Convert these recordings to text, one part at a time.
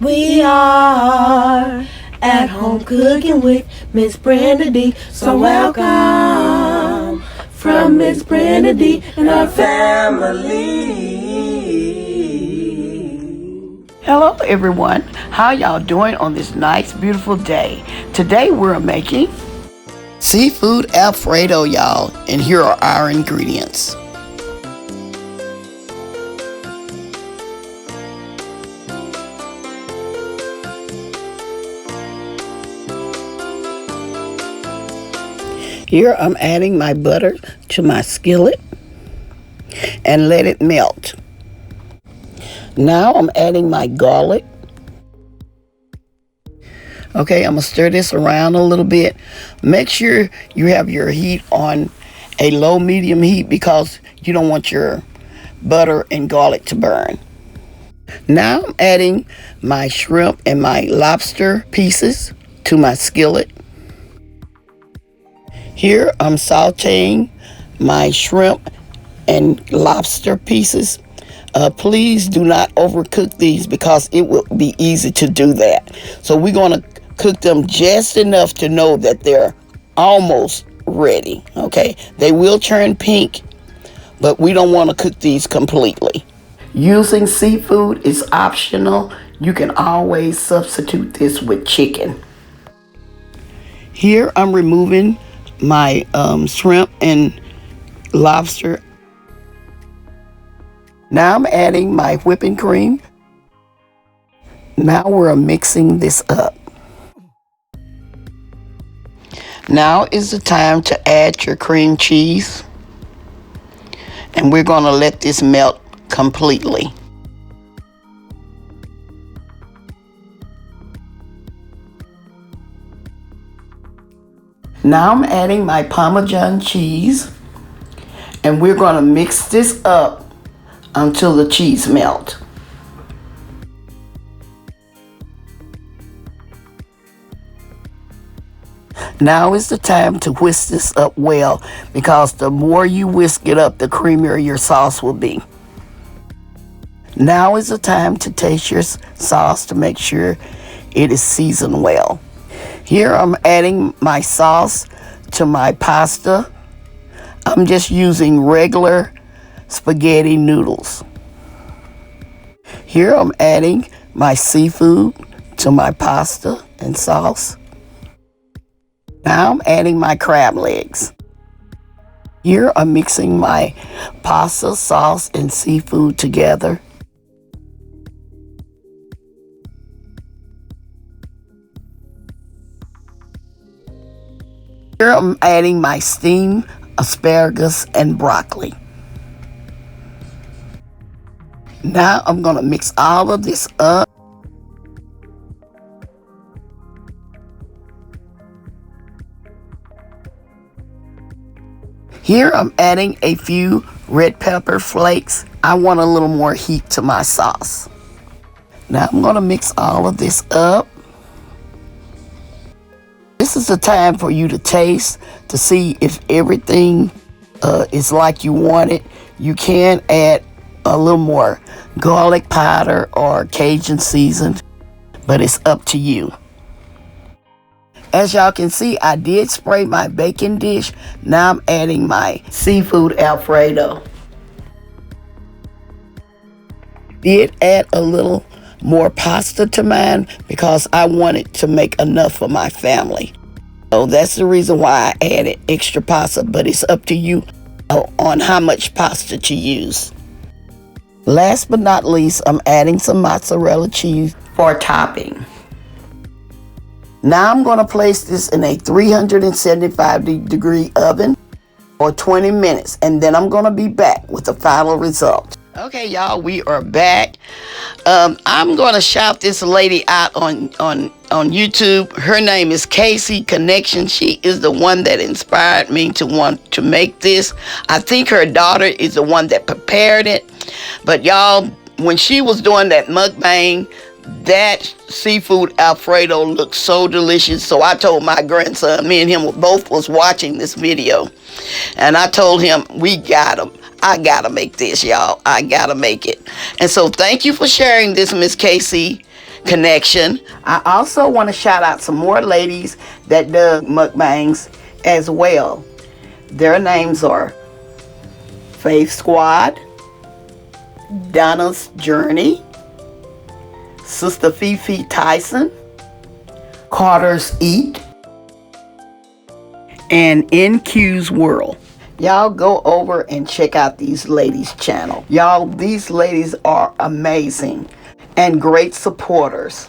We are at home cooking with Miss Brenda D. So welcome from Miss Brenda D and our family. Hello everyone, how y'all doing on this nice beautiful day? Today we're making seafood Alfredo, y'all, and here are our ingredients. Here I'm adding my butter to my skillet and let it melt. Now I'm adding my garlic. Okay, I'm gonna stir this around a little bit. Make sure you have your heat on a low medium heat because you don't want your butter and garlic to burn. Now I'm adding my shrimp and my lobster pieces to my skillet. Here I'm sauteing my shrimp and lobster pieces. Please do not overcook these because it will be easy to do that. So we're going to cook them just enough to know that they're almost ready. Okay, they will turn pink, but we don't want to cook these completely. Using seafood is optional. You can always substitute this with chicken. Here I'm removing my shrimp and lobster. Now I'm adding my whipping cream. Now we're mixing this up. Now is the time to add your cream cheese. And we're going to let this melt completely. Now I'm adding my Parmesan cheese. And we're going to mix this up until the cheese melts. Now is the time to whisk this up well because the more you whisk it up, the creamier your sauce will be. Now is the time to taste your sauce to make sure it is seasoned well. Here I'm adding my sauce to my pasta. I'm just using regular spaghetti noodles. Here I'm adding my seafood to my pasta and sauce. Now I'm adding my crab legs. Here I'm mixing my pasta, sauce, and seafood together. Here I'm adding my steamed asparagus and broccoli. Now I'm going to mix all of this up. Here I'm adding a few red pepper flakes. I want a little more heat to my sauce. Now I'm going to mix all of this up. This is the time for you to taste to see if everything is like you want it. You can add a little more garlic powder or Cajun seasoned, but it's up to you. As y'all can see, I did spray my baking dish. Now I'm adding my seafood Alfredo. Did add a little more pasta to mine because I wanted to make enough for my family. So that's the reason why I added extra pasta, but it's up to you on how much pasta to use. Last but not least, I'm adding some mozzarella cheese for topping. Now I'm going to place this in a 375-degree oven for 20 minutes, and then I'm going to be back with the final result. Okay, y'all, we are back. I'm going to shout this lady out on YouTube. Her name is Casey Connection. She is the one that inspired me to want to make this. I think her daughter is the one that prepared it. But y'all, when she was doing that mukbang, that seafood Alfredo looked so delicious. So I told my grandson, me and him both was watching this video, and I told him, we got him. I gotta make this, y'all. I gotta make it. And so thank you for sharing this, Miss Casey. connection. I also want to shout out some more ladies that do mukbangs as well. Their names are Fefe Squad, Donna's Journey, Sister Fefe Tyson, Carter's Eat, and NQ's World. Y'all go over and check out these ladies' channel. Y'all, these ladies are amazing and great supporters.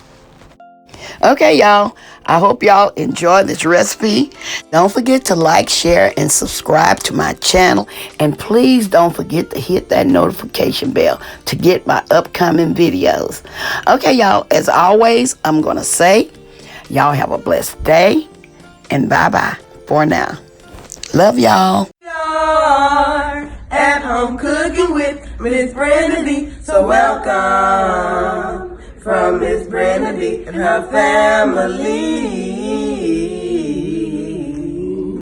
Okay, y'all, I hope y'all enjoy this recipe. Don't forget to like, share, and subscribe to my channel. And please don't forget to hit that notification bell to get my upcoming videos. Okay, y'all, as always, I'm going to say, y'all have a blessed day. And bye-bye for now. Love y'all. At home cooking with Miss Brenda D. So welcome from Miss Brenda D and her family.